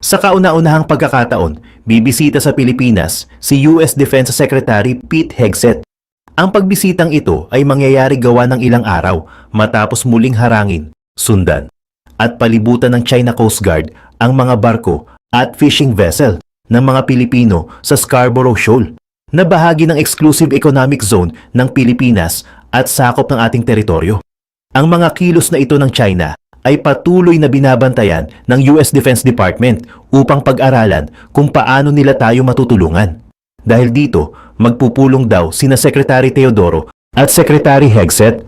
Sa kauna-unahang pagkakataon, bibisita sa Pilipinas si US Defense Secretary Pete Hegseth. Ang pagbisitang ito ay mangyayari gawa ng ilang araw matapos muling harangin, sundan, at palibutan ng China Coast Guard ang mga barko at fishing vessel ng mga Pilipino sa Scarborough Shoal, na bahagi ng exclusive economic zone ng Pilipinas at sakop ng ating teritoryo. Ang mga kilos na ito ng China ay patuloy na binabantayan ng US Defense Department upang pag-aralan kung paano nila tayo matutulungan. Dahil dito, magpupulong daw sina Secretary Teodoro at Secretary Hegseth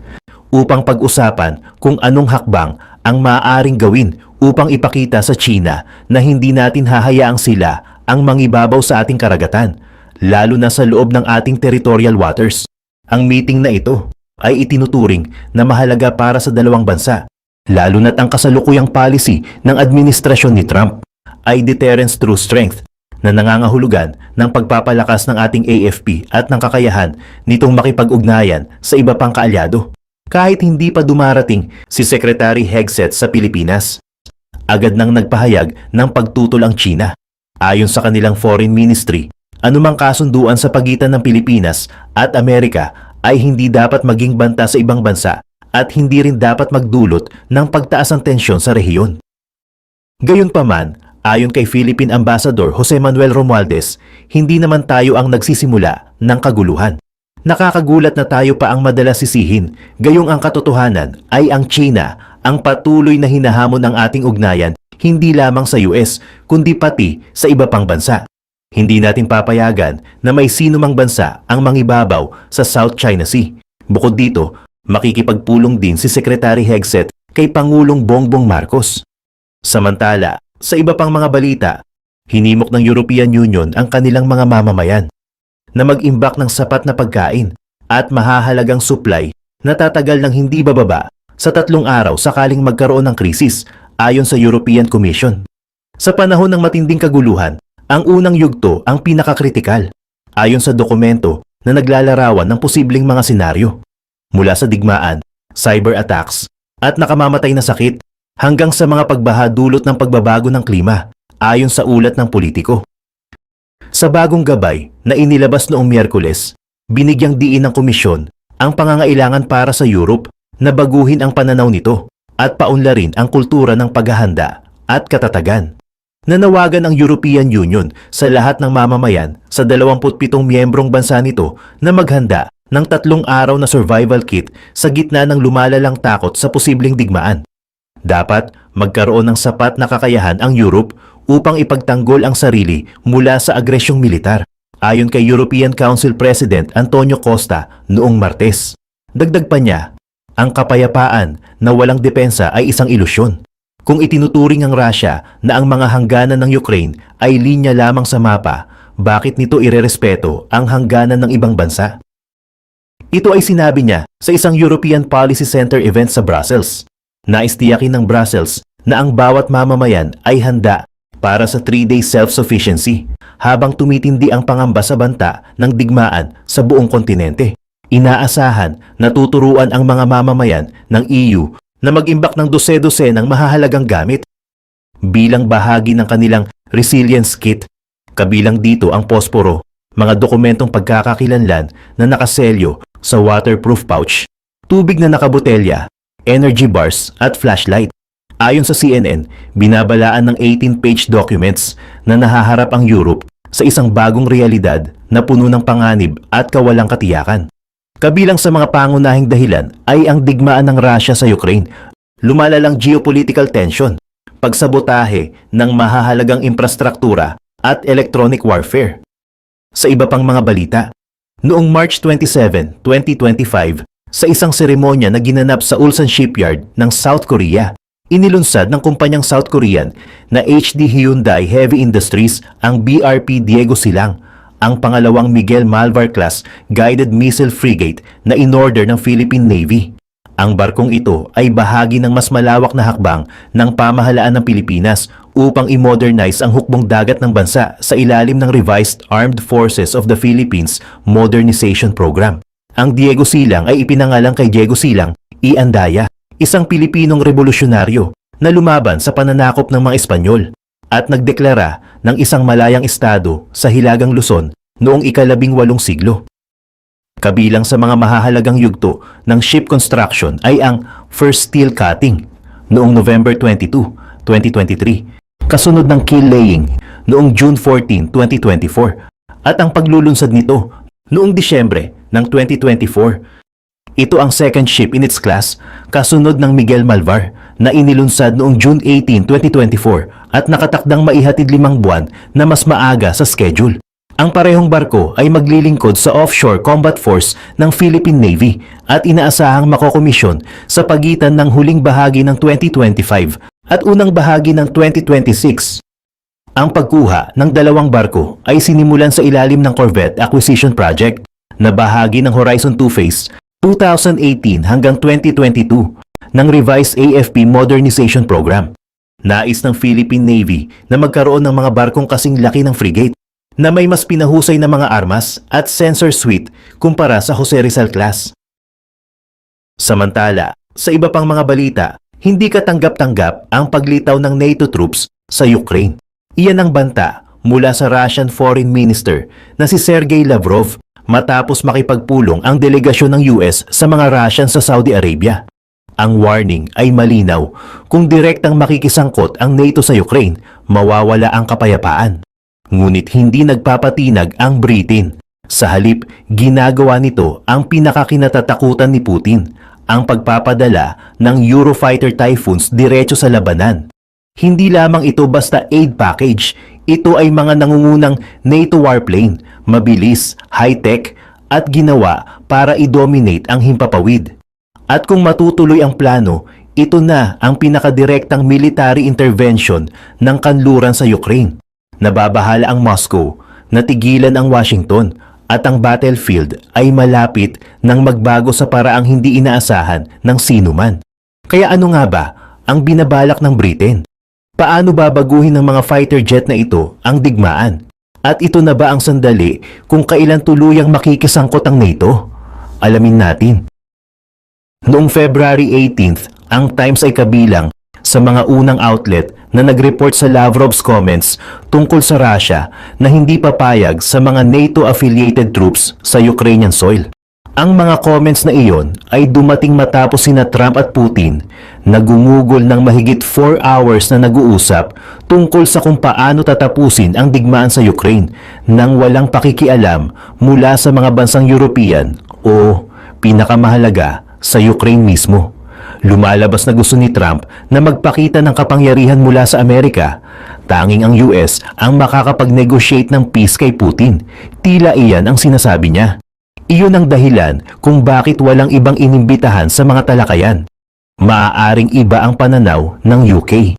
upang pag-usapan kung anong hakbang ang maaaring gawin upang ipakita sa China na hindi natin hahayaang sila ang mangibabaw sa ating karagatan, lalo na sa loob ng ating territorial waters. Ang meeting na ito ay itinuturing na mahalaga para sa dalawang bansa, lalo na't ang kasalukuyang policy ng administrasyon ni Trump ay deterrence through strength, na nangangahulugan ng pagpapalakas ng ating AFP at ng kakayahan nitong makipag-ugnayan sa iba pang kaalyado. Kahit hindi pa dumarating si Secretary Hegseth sa Pilipinas, agad nang nagpahayag ng pagtutol ang China. Ayon sa kanilang Foreign Ministry, anumang kasunduan sa pagitan ng Pilipinas at Amerika ay hindi dapat maging banta sa ibang bansa at hindi rin dapat magdulot ng pagtaas ng tensyon sa rehiyon. Gayunpaman, ayon kay Philippine Ambassador Jose Manuel Romualdez, hindi naman tayo ang nagsisimula ng kaguluhan. Nakakagulat na tayo pa ang madalas sisihin, gayong ang katotohanan ay ang China ang patuloy na hinahamon ng ating ugnayan, hindi lamang sa US kundi pati sa iba pang bansa. Hindi natin papayagan na may sino mang bansa ang mangibabaw sa South China Sea. Bukod dito, makikipagpulong din si Secretary Hegseth kay Pangulong Bongbong Marcos. Samantala, sa iba pang mga balita, hinimok ng European Union ang kanilang mga mamamayan na mag-imbak ng sapat na pagkain at mahahalagang supply na tatagal ng hindi bababa sa 3 araw sakaling magkaroon ng krisis, ayon sa European Commission. Sa panahon ng matinding kaguluhan, ang unang yugto ang pinakakritikal, ayon sa dokumento na naglalarawan ng posibleng mga senaryo. Mula sa digmaan, cyber attacks, at nakamamatay na sakit, hanggang sa mga pagbaha dulot ng pagbabago ng klima, ayon sa ulat ng politiko. Sa bagong gabay na inilabas noong Miyerkules, binigyang diin ng komisyon ang pangangailangan para sa Europe na baguhin ang pananaw nito at paunlarin ang kultura ng paghahanda at katatagan. Nanawagan ang European Union sa lahat ng mamamayan sa 27 miyembrong bansa nito na maghanda ng 3 araw na survival kit sa gitna ng lumalalang takot sa posibleng digmaan. Dapat magkaroon ng sapat na kakayahan ang Europe upang ipagtanggol ang sarili mula sa agresyong militar, ayon kay European Council President Antonio Costa noong Martes. Dagdag pa niya, ang kapayapaan na walang depensa ay isang ilusyon. Kung itinuturing ang Russia na ang mga hangganan ng Ukraine ay linya lamang sa mapa, bakit nito irerespeto ang hangganan ng ibang bansa? Ito ay sinabi niya sa isang European Policy Center event sa Brussels. Nais tiyakin ng Brussels na ang bawat mamamayan ay handa para sa 3-day self-sufficiency habang tumitindi ang pangamba sa banta ng digmaan sa buong kontinente. Inaasahan na tuturuan ang mga mamamayan ng EU na mag-imbak ng dose-dose ng mahahalagang gamit bilang bahagi ng kanilang resilience kit. Kabilang dito ang posporo, mga dokumentong pagkakakilanlan na nakaselyo sa waterproof pouch, tubig na nakabotelya, energy bars at flashlight. Ayon sa CNN, binabalaan ng 18-page documents na nahaharap ang Europe sa isang bagong realidad na puno ng panganib at kawalang katiyakan. Kabilang sa mga pangunahing dahilan ay ang digmaan ng Russia sa Ukraine, lumalalang geopolitical tension, pagsabotahe ng mahahalagang infrastruktura at electronic warfare. Sa iba pang mga balita, noong March 27, 2025, sa isang seremonya na ginanap sa Ulsan Shipyard ng South Korea, inilunsad ng kumpanyang South Korean na HD Hyundai Heavy Industries ang BRP Diego Silang, ang pangalawang Miguel Malvar class guided missile frigate na inorder ng Philippine Navy. Ang barkong ito ay bahagi ng mas malawak na hakbang ng pamahalaan ng Pilipinas upang i-modernize ang hukbong dagat ng bansa sa ilalim ng Revised Armed Forces of the Philippines Modernization Program. Ang Diego Silang ay ipinangalan kay Diego Silang I. Andaya, isang Pilipinong revolusyonaryo na lumaban sa pananakop ng mga Espanyol at nagdeklara ng isang malayang estado sa Hilagang Luzon noong ika-18 siglo. Kabilang sa mga mahahalagang yugto ng ship construction ay ang first steel cutting noong November 22, 2023, kasunod ng keel laying noong June 14, 2024, at ang paglulunsad nito noong Disyembre ng 2024. Ito ang second ship in its class kasunod ng Miguel Malvar na inilunsad noong June 18, 2024 at nakatakdang maihatid 5 buwan na mas maaga sa schedule. Ang parehong barko ay maglilingkod sa offshore combat force ng Philippine Navy at inaasahang makokomisyon sa pagitan ng huling bahagi ng 2025 at unang bahagi ng 2026. Ang pagkuha ng 2 barko ay sinimulan sa ilalim ng Corvette Acquisition Project na bahagi ng Horizon 2 Phase 2018 hanggang 2022 ng Revised AFP Modernization Program. Nais ng Philippine Navy na magkaroon ng mga barkong kasing laki ng frigate na may mas pinahusay na mga armas at sensor suite kumpara sa Jose Rizal class. Samantala, sa iba pang mga balita, hindi katanggap-tanggap ang paglitaw ng NATO troops sa Ukraine. Iyan ang banta mula sa Russian Foreign Minister na si Sergey Lavrov matapos makipagpulong ang delegasyon ng US sa mga Russian sa Saudi Arabia. Ang warning ay malinaw, kung direktang makikisangkot ang NATO sa Ukraine, mawawala ang kapayapaan. Ngunit hindi nagpapatinag ang Britain. Sa halip, ginagawa nito ang pinakakinatatakutan ni Putin, ang pagpapadala ng Eurofighter Typhoons diretso sa labanan. Hindi lamang ito basta aid package, ito ay mga nangungunang NATO warplane, mabilis, high-tech at ginawa para i-dominate ang himpapawid. At kung matutuloy ang plano, ito na ang pinakadirektang military intervention ng kanluran sa Ukraine. Nababahala ang Moscow, natigilan ang Washington, at ang battlefield ay malapit nang magbago sa paraang hindi inaasahan ng sinuman. Kaya ano nga ba ang binabalak ng Britain? Paano babaguhin ng mga fighter jet na ito ang digmaan? At ito na ba ang sandali kung kailan tuluyang makikisangkot ang NATO? Alamin natin. Noong February 18th, ang Times ay kabilang sa mga unang outlet na nag-report sa Lavrov's comments tungkol sa Russia na hindi papayag sa mga NATO-affiliated troops sa Ukrainian soil. Ang mga comments na iyon ay dumating matapos sina Trump at Putin na gumugol ng mahigit 4 hours na nag-uusap tungkol sa kung paano tatapusin ang digmaan sa Ukraine nang walang pakikialam mula sa mga bansang European o pinakamahalaga sa Ukraine mismo. Lumalabas na gusto ni Trump na magpakita ng kapangyarihan mula sa Amerika. Tanging ang US ang makakapag-negotiate ng peace kay Putin. Tila iyan ang sinasabi niya. Iyon ang dahilan kung bakit walang ibang inimbitahan sa mga talakayan. Maaaring iba ang pananaw ng UK.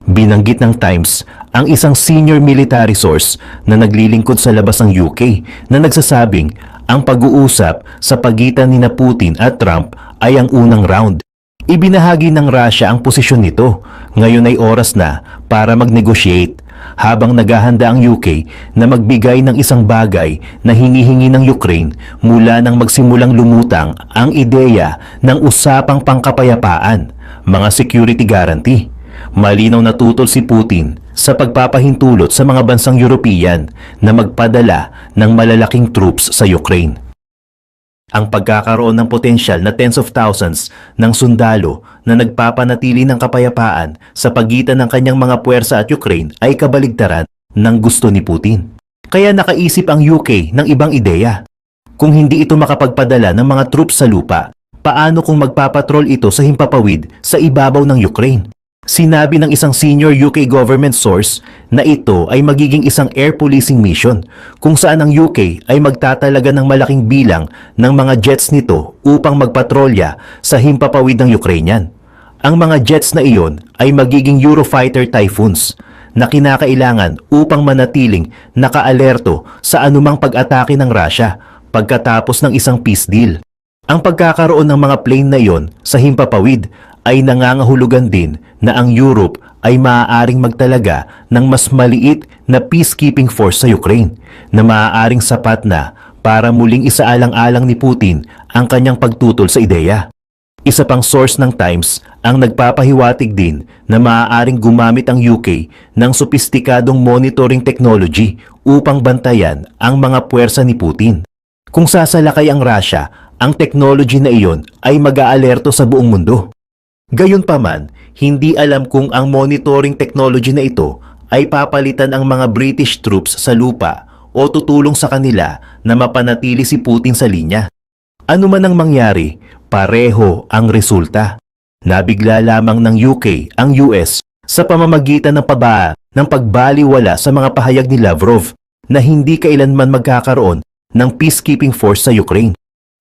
Binanggit ng Times ang isang senior military source na naglilingkod sa labas ng UK na nagsasabing ang pag-uusap sa pagitan ni Putin at Trump ay ang unang round. Ibinahagi ng Russia ang posisyon nito. Ngayon ay oras na para mag-negotiate, habang naghahanda ang UK na magbigay ng isang bagay na hinihingi ng Ukraine mula nang magsimulang lumutang ang ideya ng usapang pangkapayapaan, mga security guarantee. Malinaw na tutol si Putin sa pagpapahintulot sa mga bansang European na magpadala ng malalaking troops sa Ukraine. Ang pagkakaroon ng potensyal na tens of thousands ng sundalo na nagpapanatili ng kapayapaan sa pagitan ng kanyang mga puwersa at Ukraine ay kabaligtaran ng gusto ni Putin. Kaya nakaisip ang UK ng ibang ideya. Kung hindi ito makapagpadala ng mga troops sa lupa, paano kung magpapatrol ito sa himpapawid sa ibabaw ng Ukraine? Sinabi ng isang senior UK government source na ito ay magiging isang air policing mission kung saan ang UK ay magtatalaga ng malaking bilang ng mga jets nito upang magpatrolya sa himpapawid ng Ukrainian. Ang mga jets na iyon ay magiging Eurofighter Typhoons na kinakailangan upang manatiling nakaalerto sa anumang pag-atake ng Russia pagkatapos ng isang peace deal. Ang pagkakaroon ng mga plane na iyon sa himpapawid ay nangangahulugan din na ang Europe ay maaaring magtalaga ng mas maliit na peacekeeping force sa Ukraine na maaaring sapat na para muling isaalang-alang ni Putin ang kanyang pagtutol sa ideya. Isa pang source ng Times ang nagpapahiwatig din na maaaring gumamit ang UK ng sopistikadong monitoring technology upang bantayan ang mga puwersa ni Putin. Kung sasalakay ang Russia, ang technology na iyon ay mag-aalerto sa buong mundo. Gayunpaman, hindi alam kung ang monitoring technology na ito ay papalitan ang mga British troops sa lupa o tutulong sa kanila na mapanatili si Putin sa linya. Ano man ang mangyari, pareho ang resulta. Nabigla lamang ng UK ang US sa pamamagitan ng pagbaliwala sa mga pahayag ni Lavrov na hindi kailanman magkakaroon ng peacekeeping force sa Ukraine.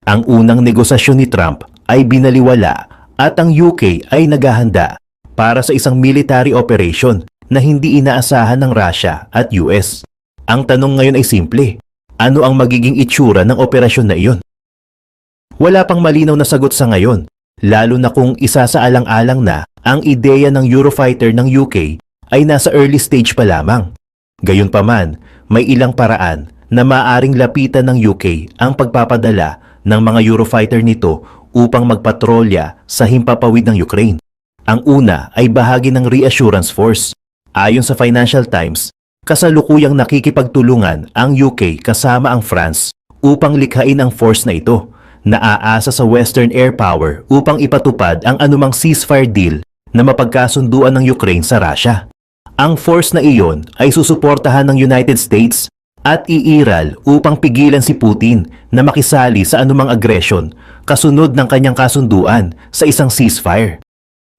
Ang unang negosasyon ni Trump ay binaliwala at ang UK ay naghahanda para sa isang military operation na hindi inaasahan ng Russia at US. Ang tanong ngayon ay simple, ano ang magiging itsura ng operasyon na iyon? Wala pang malinaw na sagot sa ngayon, lalo na kung isasaalang-alang na ang ideya ng Eurofighter ng UK ay nasa early stage pa lamang. Gayunpaman, may ilang paraan na maaaring lapitan ng UK ang pagpapadala ng mga Eurofighter nito upang magpatrolya sa himpapawid ng Ukraine. Ang una ay bahagi ng reassurance force. Ayon sa Financial Times, kasalukuyang nakikipagtulungan ang UK kasama ang France upang likhain ang force na ito, na aasa sa Western Air Power upang ipatupad ang anumang ceasefire deal na mapagkasunduan ng Ukraine sa Russia. Ang force na iyon ay susuportahan ng United States at iiral upang pigilan si Putin na makisali sa anumang agresyon kasunod ng kanyang kasunduan sa isang ceasefire.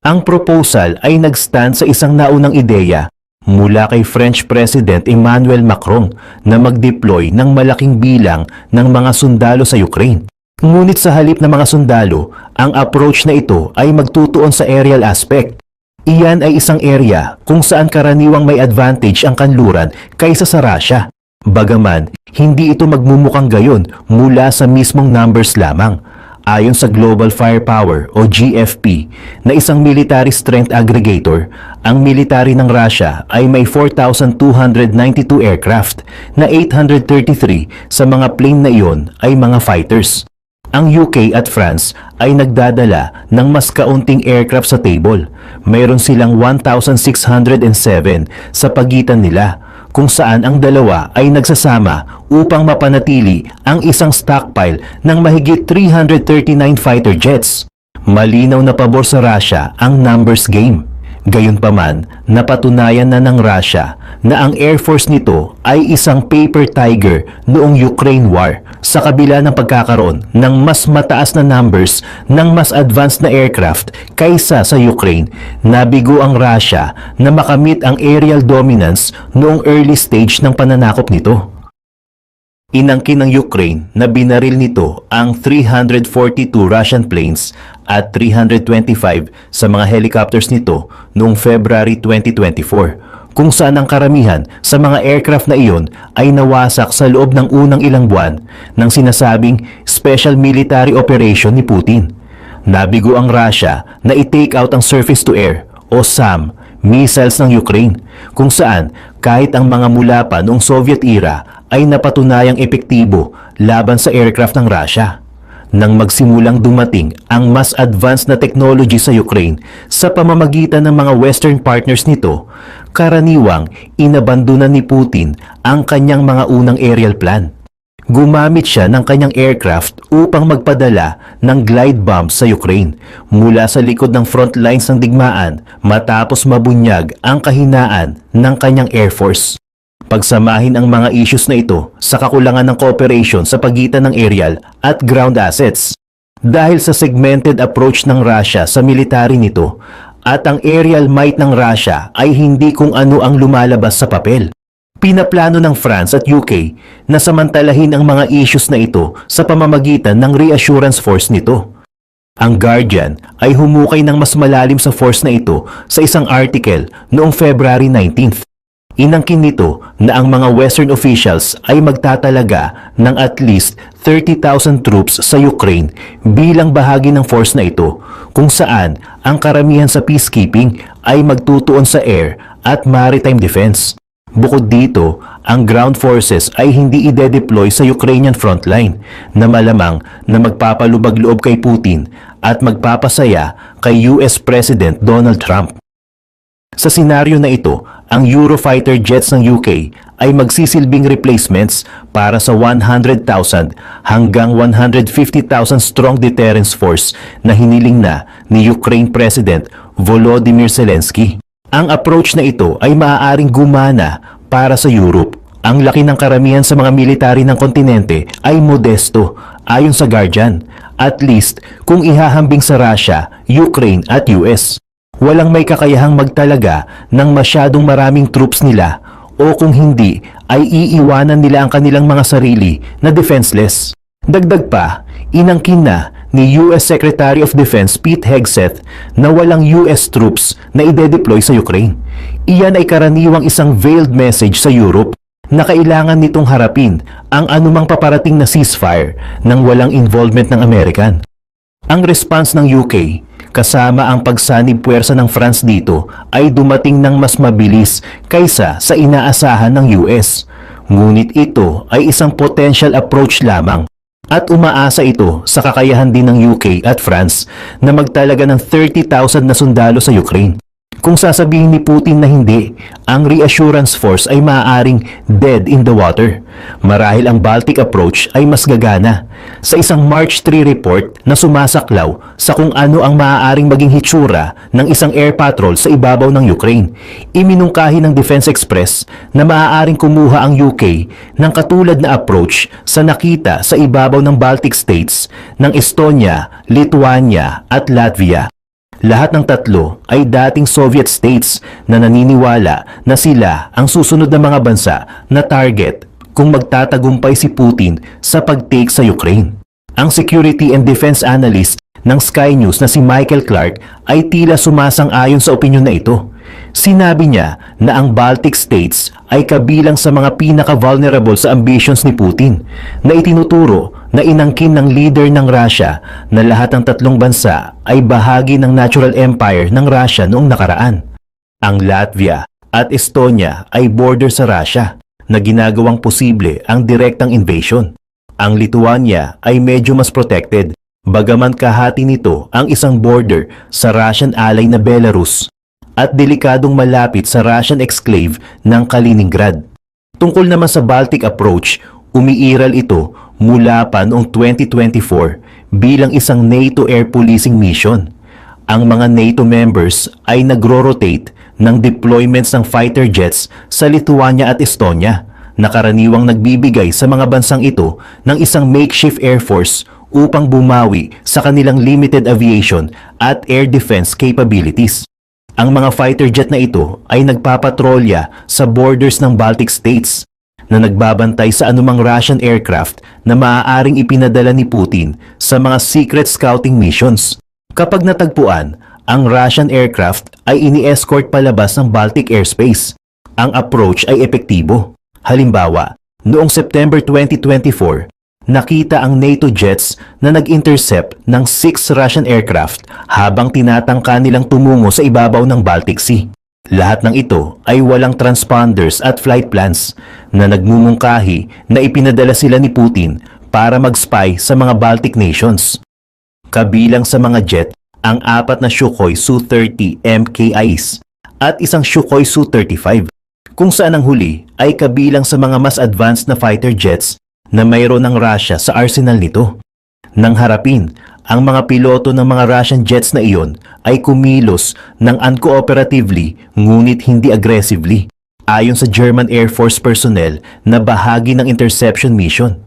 Ang proposal ay nagstand sa isang naunang ideya mula kay French President Emmanuel Macron na mag-deploy ng malaking bilang ng mga sundalo sa Ukraine. Ngunit sa halip ng mga sundalo, ang approach na ito ay magtutuon sa aerial aspect. Iyan ay isang area kung saan karaniwang may advantage ang kanluran kaysa sa Russia. Bagaman, hindi ito magmumukhang gayon mula sa mismong numbers lamang. Ayon sa Global Firepower o GFP na isang military strength aggregator, ang military ng Russia ay may 4,292 aircraft na 833 sa mga plane na iyon ay mga fighters. Ang UK at France ay nagdadala ng mas kaunting aircraft sa table. Mayroon silang 1,607 sa pagitan nila, kung saan ang dalawa ay nagsasama upang mapanatili ang isang stockpile ng mahigit 339 fighter jets. Malinaw na pabor sa Russia ang numbers game. Gayunpaman, napatunayan na ng Russia na ang Air Force nito ay isang paper tiger noong Ukraine War sa kabila ng pagkakaroon ng mas mataas na numbers ng mas advanced na aircraft kaysa sa Ukraine. Nabigo ang Russia na makamit ang aerial dominance noong early stage ng pananakop nito. Inangkin ng Ukraine na binaril nito ang 342 Russian planes at 325 sa mga helicopters nito noong February 2024, kung saan ang karamihan sa mga aircraft na iyon ay nawasak sa loob ng unang ilang buwan ng sinasabing Special Military Operation ni Putin. Nabigo ang Russia na i-take out ang surface-to-air o SAM missiles ng Ukraine, kung saan kahit ang mga mula pa noong Soviet era ay napatunayang epektibo laban sa aircraft ng Russia. Nang magsimulang dumating ang mas advanced na technology sa Ukraine sa pamamagitan ng mga Western partners nito, karaniwang inabandonan ni Putin ang kanyang mga unang aerial plan. Gumamit siya ng kanyang aircraft upang magpadala ng glide bombs sa Ukraine mula sa likod ng front lines ng digmaan matapos mabunyag ang kahinaan ng kanyang Air Force. Pagsamahin ang mga issues na ito sa kakulangan ng cooperation sa pagitan ng aerial at ground assets. Dahil sa segmented approach ng Russia sa military nito at ang aerial might ng Russia ay hindi kung ano ang lumalabas sa papel. Pinaplano ng France at UK na samantalahin ang mga issues na ito sa pamamagitan ng reassurance force nito. Ang Guardian ay humukay ng mas malalim sa force na ito sa isang article noong February 19th. Inangkin nito na ang mga Western officials ay magtatalaga ng at least 30,000 troops sa Ukraine bilang bahagi ng force na ito, kung saan ang karamihan sa peacekeeping ay magtutuon sa air at maritime defense. Bukod dito, ang ground forces ay hindi ide-deploy sa Ukrainian frontline na malamang na magpapalubag-loob kay Putin at magpapasaya kay US President Donald Trump. Sa senaryo na ito, ang Eurofighter jets ng UK ay magsisilbing replacements para sa 100,000 hanggang 150,000 strong deterrence force na hiniling na ni Ukraine President Volodymyr Zelensky. Ang approach na ito ay maaaring gumana para sa Europe. Ang laki ng karamihan sa mga military ng kontinente ay modesto ayon sa Guardian, at least kung ihahambing sa Russia, Ukraine at US. Walang may kakayahang magtalaga ng masyadong maraming troops nila o kung hindi ay iiwanan nila ang kanilang mga sarili na defenseless. Dagdag pa, inangkin na ni US Secretary of Defense Pete Hegseth na walang US troops na ide-deploy sa Ukraine. Iyan ay karaniwang isang veiled message sa Europe na kailangan nitong harapin ang anumang paparating na ceasefire nang walang involvement ng American. Ang response ng UK, kasama ang pagsanib puwersa ng France dito, ay dumating ng mas mabilis kaysa sa inaasahan ng US. Ngunit ito ay isang potential approach lamang. At umaasa ito sa kakayahan din ng UK at France na magtalaga ng 30,000 na sundalo sa Ukraine. Kung sasabihin ni Putin na hindi, ang reassurance force ay maaaring dead in the water. Marahil ang Baltic approach ay mas gagana. Sa isang March 3 report na sumasaklaw sa kung ano ang maaaring maging hitsura ng isang air patrol sa ibabaw ng Ukraine, iminungkahi ng Defense Express na maaaring kumuha ang UK ng katulad na approach sa nakita sa ibabaw ng Baltic states ng Estonia, Lithuania at Latvia. Lahat ng tatlo ay dating Soviet states na naniniwala na sila ang susunod na mga bansa na target kung magtatagumpay si Putin sa pag-take sa Ukraine. Ang security and defense analyst ng Sky News na si Michael Clark ay tila sumasang-ayon sa opinyon na ito. Sinabi niya na ang Baltic states ay kabilang sa mga pinaka-vulnerable sa ambitions ni Putin na itinuturo na inangkin ng leader ng Russia na lahat ng tatlong bansa ay bahagi ng natural empire ng Russia noong nakaraan. Ang Latvia at Estonia ay border sa Russia na ginagawang posible ang direktang invasion. Ang Lithuania ay medyo mas protected, bagaman kahati nito ang isang border sa Russian ally na Belarus at delikadong malapit sa Russian exclave ng Kaliningrad. Tungkol naman sa Baltic approach, umiiral ito mula pa noong 2024 bilang isang NATO air policing mission. Ang mga NATO members ay nagro-rotate ng deployments ng fighter jets sa Lithuania at Estonia na karaniwang nagbibigay sa mga bansang ito ng isang makeshift air force upang bumawi sa kanilang limited aviation at air defense capabilities. Ang mga fighter jet na ito ay nagpapatrolya sa borders ng Baltic states na nagbabantay sa anumang Russian aircraft na maaaring ipinadala ni Putin sa mga secret scouting missions. Kapag natagpuan, ang Russian aircraft ay ini-escort palabas ng Baltic airspace. Ang approach ay epektibo. Halimbawa, noong September 2024, nakita ang NATO jets na nag-intercept ng 6 Russian aircraft habang tinatangka nilang tumungo sa ibabaw ng Baltic Sea. Lahat ng ito ay walang transponders at flight plans na nagmumungkahi na ipinadala sila ni Putin para mag-spy sa mga Baltic nations. Kabilang sa mga jet ang 4 na Sukhoi Su-30 MKIs at isang Sukhoi Su-35, kung saan ang huli ay kabilang sa mga mas advanced na fighter jets na mayroon ng Russia sa arsenal nito. Nang harapin, ang mga piloto ng mga Russian jets na iyon ay kumilos ng uncooperatively ngunit hindi aggressively, ayon sa German Air Force personnel na bahagi ng interception mission.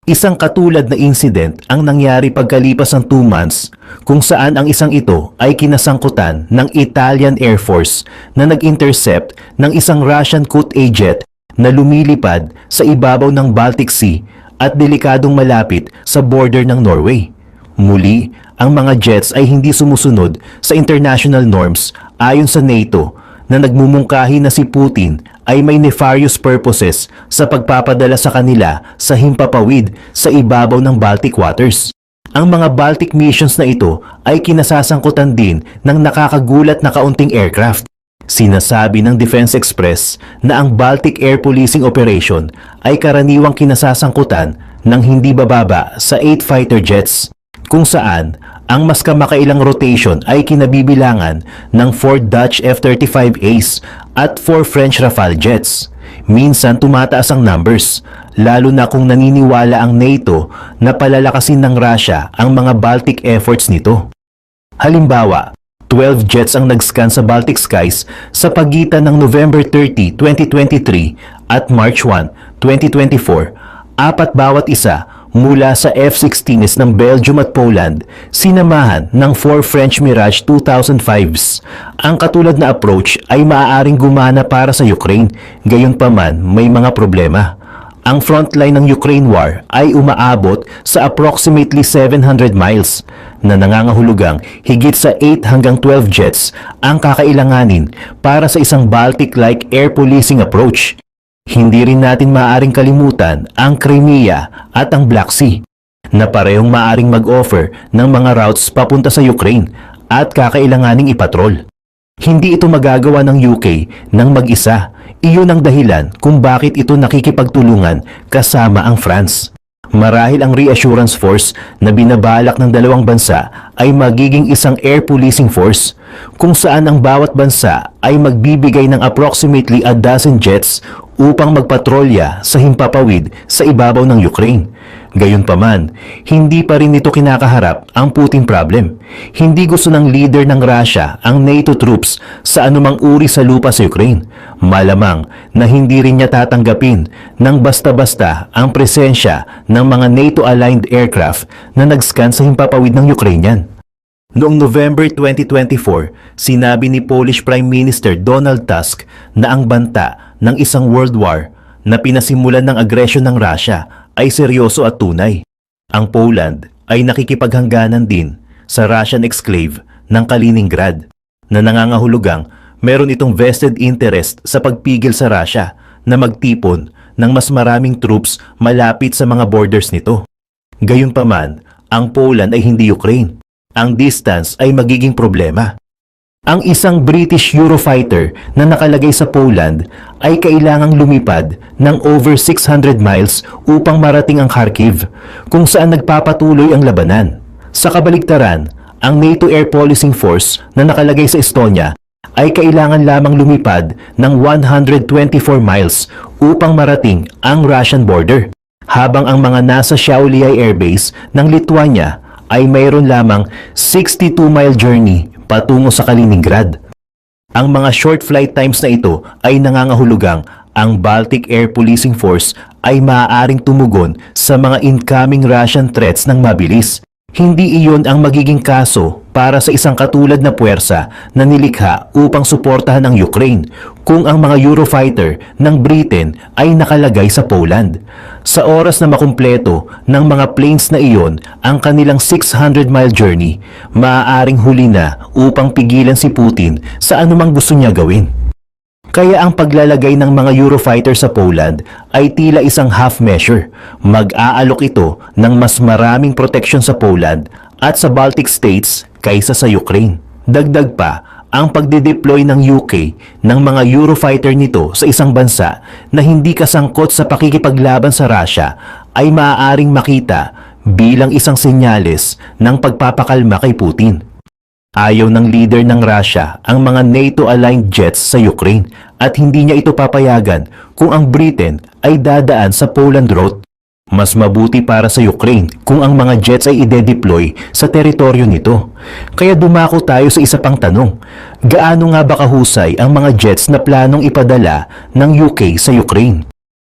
Isang katulad na incident ang nangyari pagkalipas ng 2 months kung saan ang isang ito ay kinasangkutan ng Italian Air Force na nag-intercept ng isang Russian Kut-A jet na lumilipad sa ibabaw ng Baltic Sea at delikadong malapit sa border ng Norway. Muli, ang mga jets ay hindi sumusunod sa international norms ayon sa NATO na nagmumungkahi na si Putin ay may nefarious purposes sa pagpapadala sa kanila sa himpapawid sa ibabaw ng Baltic waters. Ang mga Baltic missions na ito ay kinasasangkutan din ng nakakagulat na kaunting aircraft. Sinasabi ng Defense Express na ang Baltic Air Policing Operation ay karaniwang kinasasangkutan ng hindi bababa sa 8 fighter jets, kung saan ang mas kamakailang rotation ay kinabibilangan ng 4 Dutch F-35As at 4 French Rafale jets. Minsan tumataas ang numbers, lalo na kung naniniwala ang NATO na palalakasin ng Russia ang mga Baltic efforts nito. Halimbawa, 12 jets ang nag-scan sa Baltic skies sa pagitan ng November 30, 2023 at March 1, 2024, 4 bawat isa mula sa F-16s ng Belgium at Poland, sinamahan ng 4 French Mirage 2005s. Ang katulad na approach ay maaaring gumana para sa Ukraine, gayunpaman may mga problema. Ang frontline ng Ukraine war ay umaabot sa approximately 700 miles na nangangahulugang higit sa 8 hanggang 12 jets ang kakailanganin para sa isang Baltic-like air policing approach. Hindi rin natin maaaring kalimutan ang Crimea at ang Black Sea na parehong maaaring mag-offer ng mga routes papunta sa Ukraine at kakailanganing ipatrol. Hindi ito magagawa ng UK ng mag-isa. Iyon ang dahilan kung bakit ito nakikipagtulungan kasama ang France. Marahil ang reassurance force na binabalak ng dalawang bansa ay magiging isang air policing force kung saan ang bawat bansa ay magbibigay ng approximately 12 jets upang magpatrolya sa himpapawid sa ibabaw ng Ukraine. Gayunpaman, hindi pa rin ito kinakaharap ang Putin problem. Hindi gusto ng leader ng Russia ang NATO troops sa anumang uri sa lupa sa Ukraine. Malamang na hindi rin niya tatanggapin ng basta-basta ang presensya ng mga NATO-aligned aircraft na nag-scan sa himpapawid ng Ukrainian. Noong November 2024, sinabi ni Polish Prime Minister Donald Tusk na ang banta ng isang world war na pinasimulan ng agresyon ng Russia ay seryoso at tunay. Ang Poland ay nakikipaghangganan din sa Russian exclave ng Kaliningrad na nangangahulugang meron itong vested interest sa pagpigil sa Russia na magtipon ng mas maraming troops malapit sa mga borders nito. Gayunpaman, ang Poland ay hindi Ukraine. Ang distance ay magiging problema. Ang isang British Eurofighter na nakalagay sa Poland ay kailangang lumipad ng over 600 miles upang marating ang Kharkiv, kung saan nagpapatuloy ang labanan. Sa kabaligtaran, ang NATO Air Policing Force na nakalagay sa Estonia ay kailangan lamang lumipad ng 124 miles upang marating ang Russian border, habang ang mga nasa Šiauliai Air Base ng Lithuania ay mayroon lamang 62-mile journey patungo sa Kaliningrad. Ang mga short flight times na ito ay nangangahulugang ang Baltic Air Policing Force ay maaaring tumugon sa mga incoming Russian threats ng mabilis. Hindi iyon ang magiging kaso para sa isang katulad na puwersa na nilikha upang suportahan ang Ukraine kung ang mga Eurofighter ng Britain ay nakalagay sa Poland. Sa oras na makumpleto ng mga planes na iyon ang kanilang 600-mile journey, maaaring huli na upang pigilan si Putin sa anumang gusto niya gawin. Kaya ang paglalagay ng mga Eurofighter sa Poland ay tila isang half measure. Mag-aalok ito ng mas maraming proteksyon sa Poland at sa Baltic states kaysa sa Ukraine. Dagdag pa, ang pagde-deploy ng UK ng mga Eurofighter nito sa isang bansa na hindi kasangkot sa pakikipaglaban sa Russia ay maaaring makita bilang isang senyales ng pagpapakalma kay Putin. Ayaw ng leader ng Russia ang mga NATO-aligned jets sa Ukraine at hindi niya ito papayagan kung ang Britain ay dadaan sa Poland route. Mas mabuti para sa Ukraine kung ang mga jets ay ide-deploy sa teritoryo nito. Kaya dumako tayo sa isa pang tanong. Gaano nga ba kahusay ang mga jets na planong ipadala ng UK sa Ukraine?